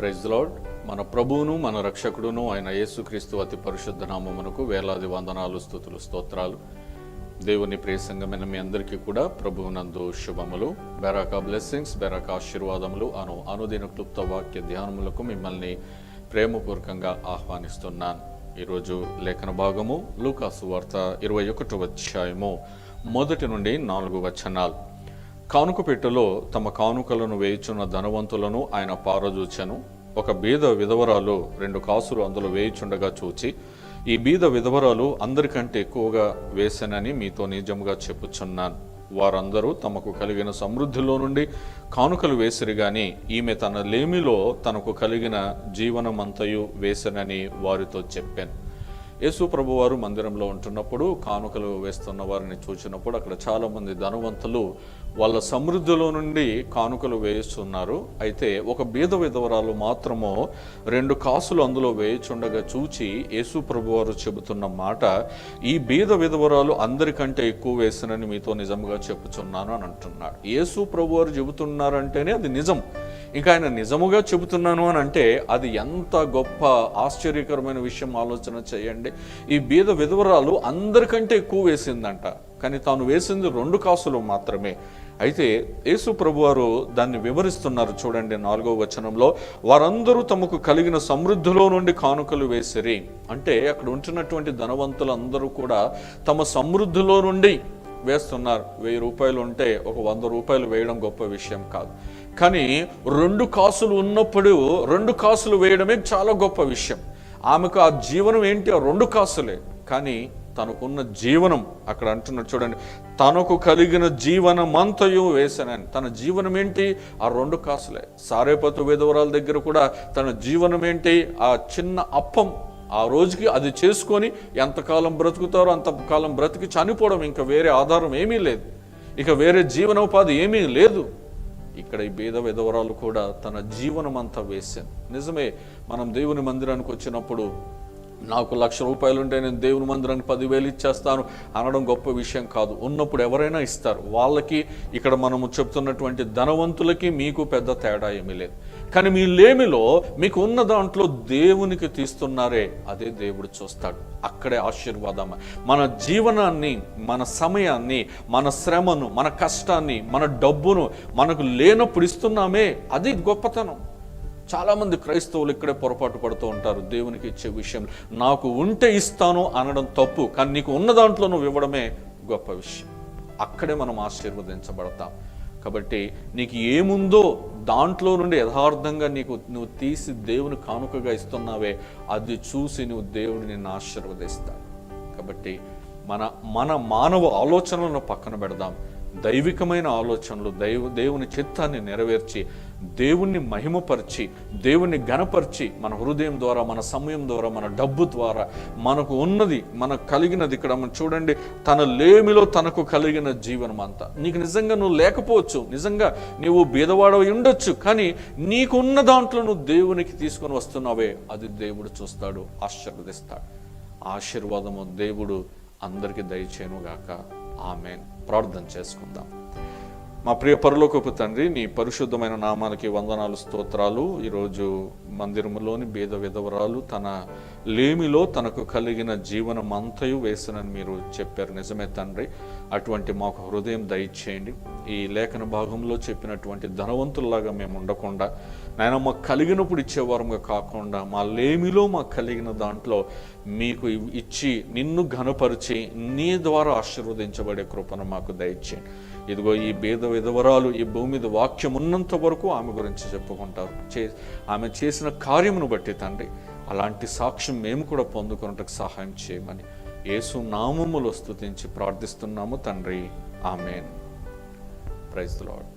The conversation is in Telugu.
Praise the lord. మన ప్రభువును మన రక్షకుడును ఆయన యేసుక్రీస్తు అతి పరిశుద్ధ నామమునకు వేలాది వందనాలు, స్తుతులు, స్తోత్రాలు. దేవుని ప్రియ సంఘమైన మీ అందరికీ కూడా ప్రభువునందు శుభములు, బెరాకా బ్లెస్సింగ్స్, బెరాకా ఆశీర్వాదములు అనుదిన క్లుప్త వాక్య ధ్యానములకు మిమ్మల్ని ప్రేమపూర్వకంగా ఆహ్వానిస్తున్నాను. ఈరోజు లేఖన భాగము లూకాసు వార్త 21వ అధ్యాయము 1 నుండి 4 వచనాలు. కానుక పెట్టెలో తమ కానుకలను వేయుచున్న ధనవంతులను ఆయన పారజూచెను. ఒక బీద విధవరాలు 2 కాసులు అందులో వేయుచుండగా చూచి, ఈ బీద విధవరాలు అందరికంటే ఎక్కువగా వేసెనని మీతో నిజముగా చెప్పుచున్నాను. వారందరూ తమకు కలిగిన సమృద్ధిలో నుండి కానుకలు వేసిరి గాని ఈమె తన లేమిలో తనకు కలిగిన జీవనమంతయు వేసెనని వారితో చెప్పాను. యేసు ప్రభువారు మందిరంలో ఉంటున్నప్పుడు కానుకలు వేస్తున్న వారిని చూసినప్పుడు అక్కడ చాలామంది ధనవంతులు వాళ్ళ సమృద్ధిలో నుండి కానుకలు వేయిస్తున్నారు. అయితే ఒక బీద విధవరాలు మాత్రము 2 కాసులు అందులో వేయుచుండగా చూచి యేసు ప్రభువారు చెబుతున్న మాట, ఈ బీద విధవరాలు అందరికంటే ఎక్కువ వేసినని మీతో నిజంగా చెప్పుచున్నాను అని అంటున్నాడు. యేసు ప్రభువారు చెబుతున్నారంటేనే అది నిజం. ఇంకా ఆయన నిజముగా చెబుతున్నాను అని అంటే అది ఎంత గొప్ప ఆశ్చర్యకరమైన విషయం. ఆలోచన చేయండి. ఈ బీద విధవరాలు అందరికంటే ఎక్కువ వేసిందంట, కానీ తాను వేసింది 2 కాసులు మాత్రమే. అయితే యేసు ప్రభువారు దాన్ని వివరిస్తున్నారు. చూడండి 4వ వచనంలో, వారందరూ తమకు కలిగిన సమృద్ధిలో నుండి కానుకలు వేసిరి. అంటే అక్కడ ఉంటున్నటువంటి ధనవంతులందరూ కూడా తమ సమృద్ధిలో నుండి వేస్తున్నారు. 1000 రూపాయలు ఉంటే ఒక 100 రూపాయలు వేయడం గొప్ప విషయం కాదు, కానీ 2 కాసులు ఉన్నప్పుడు 2 కాసులు వేయడమే చాలా గొప్ప విషయం. ఆమెకు ఆ జీవనం ఏంటి? ఆ 2 కాసులే. కానీ తనకున్న జీవనం అక్కడ అంటున్నాడు చూడండి, తనకు కలిగిన జీవనమంతయు వేసానని. తన జీవనం ఏంటి? ఆ 2 కాసులే. సారేపతు విధవరాల దగ్గర కూడా తన జీవనం ఏంటి? ఆ చిన్న అప్పం, ఆ రోజుకి అది చేసుకొని ఎంతకాలం బ్రతుకుతారో అంతకాలం బ్రతికి చనిపోవడం. ఇంకా వేరే ఆధారం ఏమీ లేదు, ఇక వేరే జీవనోపాధి ఏమీ లేదు. ఇక్కడ ఈ బీద విధవరాలు కూడా తన జీవనం అంతా వేశాను. నిజమే, మనం దేవుని మందిరానికి వచ్చినప్పుడు నాకు 1,00,000 రూపాయలు ఉంటే నేను దేవుని మందిరానికి 10,000 ఇచ్చేస్తాను అనడం గొప్ప విషయం కాదు. ఉన్నప్పుడు ఎవరైనా ఇస్తారు. వాళ్ళకి, ఇక్కడ మనము చెప్తున్నటువంటి ధనవంతులకి మీకు పెద్ద తేడా ఏమీ లేదు. కానీ మీ లేమిలో మీకు ఉన్న దాంట్లో దేవునికి తీస్తున్నారే, అదే దేవుడు చూస్తాడు. అక్కడే ఆశీర్వాదం. మన జీవనాన్ని, మన సమయాన్ని, మన శ్రమను, మన కష్టాన్ని, మన డబ్బును మనకు లేనప్పుడు ఇస్తున్నామే, అది గొప్పతనం. చాలామంది క్రైస్తవులు ఇక్కడే పొరపాటు పడుతూ ఉంటారు. దేవునికి ఇచ్చే విషయం, నాకు ఉంటే ఇస్తాను అనడం తప్పు, కానీ నీకు ఉన్న దాంట్లో నువ్వు ఇవ్వడమే గొప్ప విషయం. అక్కడే మనం ఆశీర్వదించబడతాం. కాబట్టి నీకు ఏముందో దాంట్లో నుండి యథార్థంగా నువ్వు తీసి దేవుని కానుకగా ఇస్తున్నావే, అది చూసి నువ్వు దేవుడు నిన్ను ఆశీర్వదిస్తాడు. కాబట్టి మన మానవ ఆలోచనలను పక్కన పెడదాం. దైవికమైన ఆలోచనలు, దేవుని చిత్తాన్ని నెరవేర్చి, దేవుణ్ణి మహిమపరిచి, దేవుణ్ణి ఘనపరిచి, మన హృదయం ద్వారా, మన సమయం ద్వారా, మన డబ్బు ద్వారా, మనకు ఉన్నది, మనకు కలిగినది. ఇక్కడ మనం చూడండి, తన లేమిలో తనకు కలిగిన జీవనం అంతా. నీకు నిజంగా నువ్వు లేకపోవచ్చు, నిజంగా నీవు బీదవాడవి ఉండొచ్చు, కానీ నీకున్న దాంట్లో నువ్వు దేవునికి తీసుకొని వస్తున్నావే, అది దేవుడు చూస్తాడు, ఆశీర్వదిస్తాడు. ఆశీర్వాదము దేవుడు అందరికీ దయచేయునుగాక. ఆమేన్. ప్రార్థన చేసుకుందాం. మా ప్రియ పరలోకపు తండ్రి, నీ పరిశుద్ధమైన నామానికి వందనాలు, స్తోత్రాలు. ఈరోజు మందిరములోని బీద విధవరాలు తన లేమిలో తనకు కలిగిన జీవనం అంతయు వేసినని మీరు చెప్పారు. నిజమే తండ్రి, అటువంటి మాకు హృదయం దయచేయండి. ఈ లేఖన భాగంలో చెప్పినటువంటి ధనవంతుల్లాగా మేము ఉండకుండా, నాయన మాకు కలిగినప్పుడు ఇచ్చేవారంగా కాకుండా, మా లేమిలో మాకు కలిగిన దాంట్లో మీకు ఇచ్చి నిన్ను ఘనపరిచి నీ ద్వారా ఆశీర్వదించబడే కృపను మాకు దయచేయండి. ఇదిగో ఈ బీద విధవరాలు ఈ భూమి మీద వాక్యం ఉన్నంత వరకు ఆమె గురించి చెప్పుకుంటారు. ఆమె చేసిన కార్యమును బట్టి తండ్రి, అలాంటి సాక్ష్యం మేము కూడా పొందుకున్నట్టుకు సహాయం చేయమని యేసు నామములో స్తుతించి ప్రార్థిస్తున్నాము తండ్రి. ఆమేన్. Praise the lord.